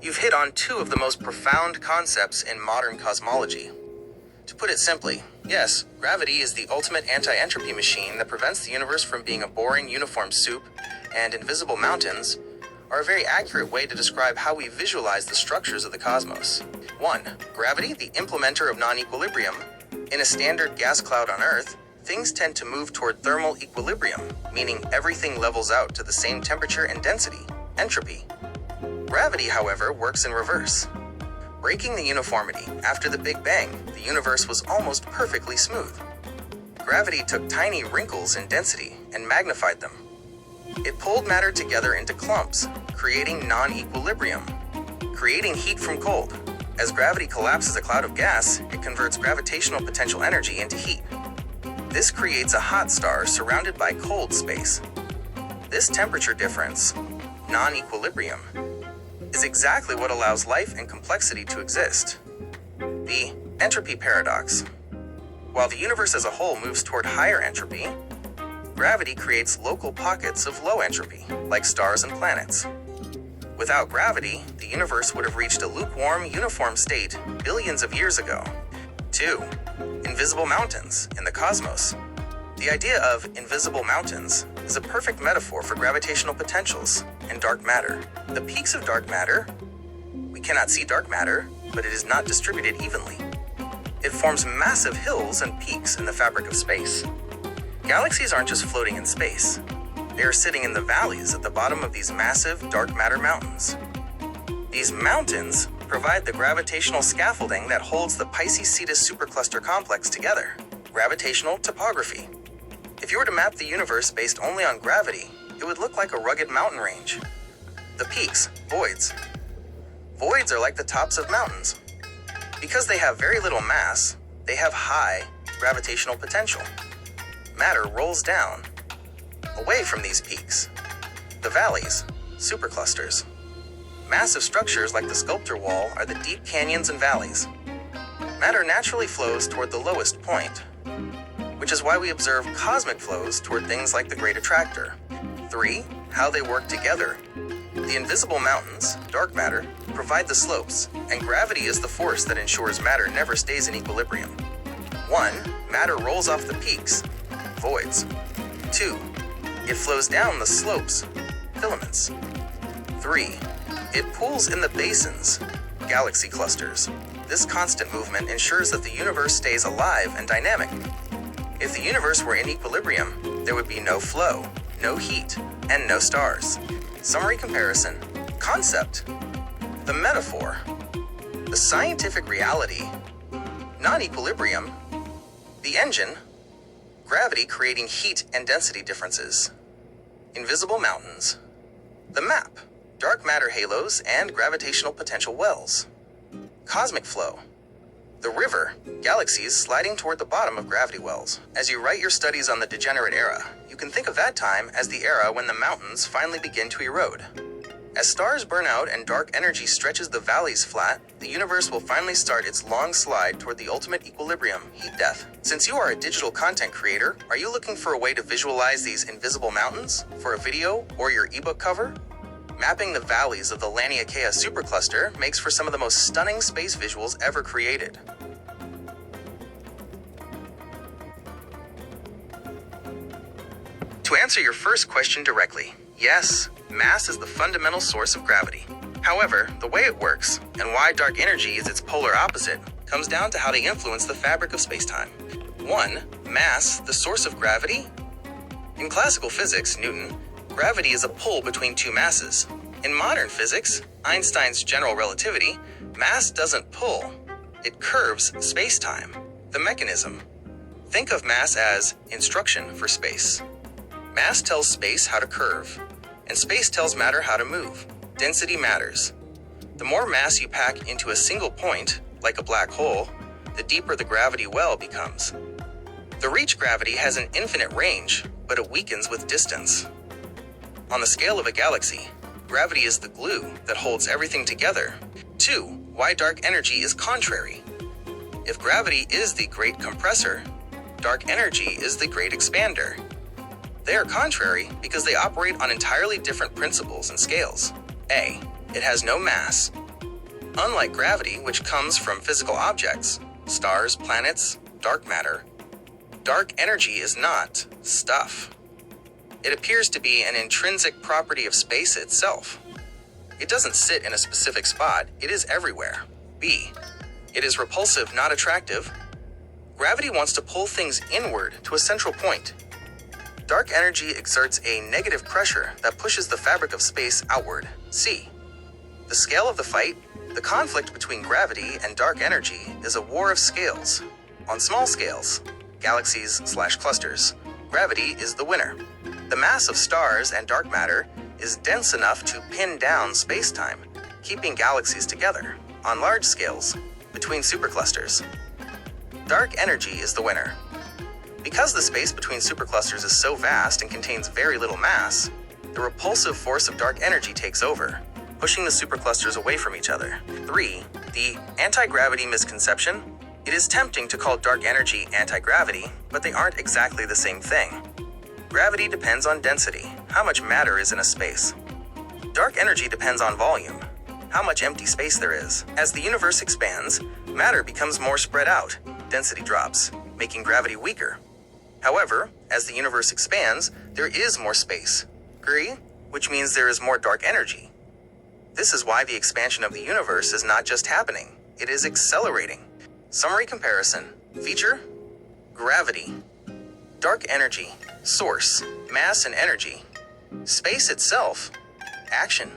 You've hit on two of the most profound concepts in modern cosmology. To put it simply, yes, gravity is the ultimate anti-entropy machine that prevents the universe from being a boring, uniform soup, and invisible mountains are a very accurate way to describe how we visualize the structures of the cosmos. 1. Gravity, the implementer of non-equilibrium. In a standard gas cloud on Earth, things tend to move toward thermal equilibrium, meaning everything levels out to the same temperature and density, entropy. Gravity, however, works in reverse. Breaking the uniformity, after the Big Bang, the universe was almost perfectly smooth. Gravity took tiny wrinkles in density and magnified them. It pulled matter together into clumps, creating non-equilibrium, creating heat from cold. As gravity collapses a cloud of gas, it converts gravitational potential energy into heat. This creates a hot star surrounded by cold space. This temperature difference, non-equilibrium, is exactly what allows life and complexity to exist. The entropy paradox. While the universe as a whole moves toward higher entropy, gravity creates local pockets of low entropy, like stars and planets. Without gravity, the universe would have reached a lukewarm, uniform state billions of years ago. 2. Invisible mountains in the cosmos. The idea of invisible mountains is a perfect metaphor for gravitational potentials and dark matter. The peaks of dark matter, we cannot see dark matter, but it is not distributed evenly. It forms massive hills and peaks in the fabric of space. Galaxies aren't just floating in space. They are sitting in the valleys at the bottom of these massive dark matter mountains. These mountains provide the gravitational scaffolding that holds the Pisces-Cetus supercluster complex together. Gravitational topography. If you were to map the universe based only on gravity, it would look like a rugged mountain range. The peaks, voids. Voids are like the tops of mountains. Because they have very little mass, they have high gravitational potential. Matter rolls down, away from these peaks. The valleys, superclusters. Massive structures like the sculptor wall are the deep canyons and valleys. Matter naturally flows toward the lowest point, which is why we observe cosmic flows toward things like the Great Attractor. 3. How they work together. The invisible mountains, dark matter, provide the slopes, and gravity is the force that ensures matter never stays in equilibrium. 1. Matter rolls off the peaks, voids. 2. It flows down the slopes, filaments. 3. It pools in the basins, galaxy clusters. This constant movement ensures that the universe stays alive and dynamic. If the universe were in equilibrium, there would be no flow, no heat, and no stars. Summary comparison. Concept. The metaphor. The scientific reality. Non-equilibrium. The engine. Gravity creating heat and density differences. Invisible mountains. The map. Dark matter halos and gravitational potential wells. Cosmic flow. The river, galaxies sliding toward the bottom of gravity wells. As you write your studies on the degenerate era, you can think of that time as the era when the mountains finally begin to erode. As stars burn out and dark energy stretches the valleys flat, the universe will finally start its long slide toward the ultimate equilibrium, heat death. Since you are a digital content creator, are you looking for a way to visualize these invisible mountains for a video or your ebook cover? Mapping the valleys of the Laniakea supercluster makes for some of the most stunning space visuals ever created. To answer your first question directly, yes, mass is the fundamental source of gravity. However, the way it works, and why dark energy is its polar opposite, comes down to how they influence the fabric of space-time. 1. Mass, the source of gravity. In classical physics, Newton, gravity is a pull between two masses. In modern physics, Einstein's general relativity, mass doesn't pull. It curves space-time. The mechanism. Think of mass as instruction for space. Mass tells space how to curve, and space tells matter how to move. Density matters. The more mass you pack into a single point, like a black hole, the deeper the gravity well becomes. The reach gravity has an infinite range, but it weakens with distance. On the scale of a galaxy, gravity is the glue that holds everything together. 2. Why dark energy is contrary. If gravity is the great compressor, dark energy is the great expander. They are contrary because they operate on entirely different principles and scales. A. It has no mass. Unlike gravity, which comes from physical objects, stars, planets, dark matter, dark energy is not stuff. It appears to be an intrinsic property of space itself. It doesn't sit in a specific spot, it is everywhere. B. It is repulsive, not attractive. Gravity wants to pull things inward to a central point. Dark energy exerts a negative pressure that pushes the fabric of space outward. C. The scale of the fight, the conflict between gravity and dark energy, is a war of scales. On small scales, galaxies/clusters, gravity is the winner. The mass of stars and dark matter is dense enough to pin down space-time, keeping galaxies together. On large scales, between superclusters, dark energy is the winner. Because the space between superclusters is so vast and contains very little mass, the repulsive force of dark energy takes over, pushing the superclusters away from each other. 3. The anti-gravity misconception. It is tempting to call dark energy anti-gravity, but they aren't exactly the same thing. Gravity depends on density, how much matter is in a space. Dark energy depends on volume, how much empty space there is. As the universe expands, matter becomes more spread out, density drops, making gravity weaker. However, as the universe expands, there is more space, which means there is more dark energy. This is why the expansion of the universe is not just happening, it is accelerating. Summary comparison. Feature: gravity. Dark energy. Source: mass and energy. Space itself. Action: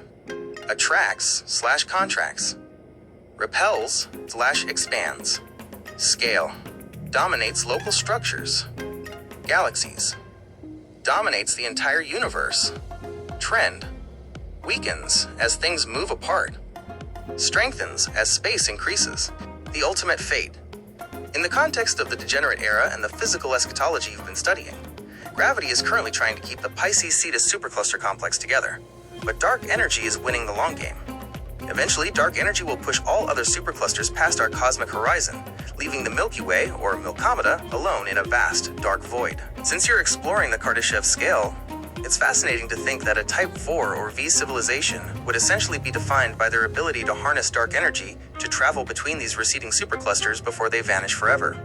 attracts/contracts. Repels/expands. Scale: dominates local structures. Galaxies: dominates the entire universe. Trend: weakens as things move apart. Strengthens as space increases. The ultimate fate. In the context of the degenerate era and the physical eschatology you've been studying, gravity is currently trying to keep the Pisces-Cetus supercluster complex together, but dark energy is winning the long game. Eventually, dark energy will push all other superclusters past our cosmic horizon, leaving the Milky Way, or Milkomeda, alone in a vast, dark void. Since you're exploring the Kardashev scale, it's fascinating to think that a Type 4 or V civilization would essentially be defined by their ability to harness dark energy to travel between these receding superclusters before they vanish forever.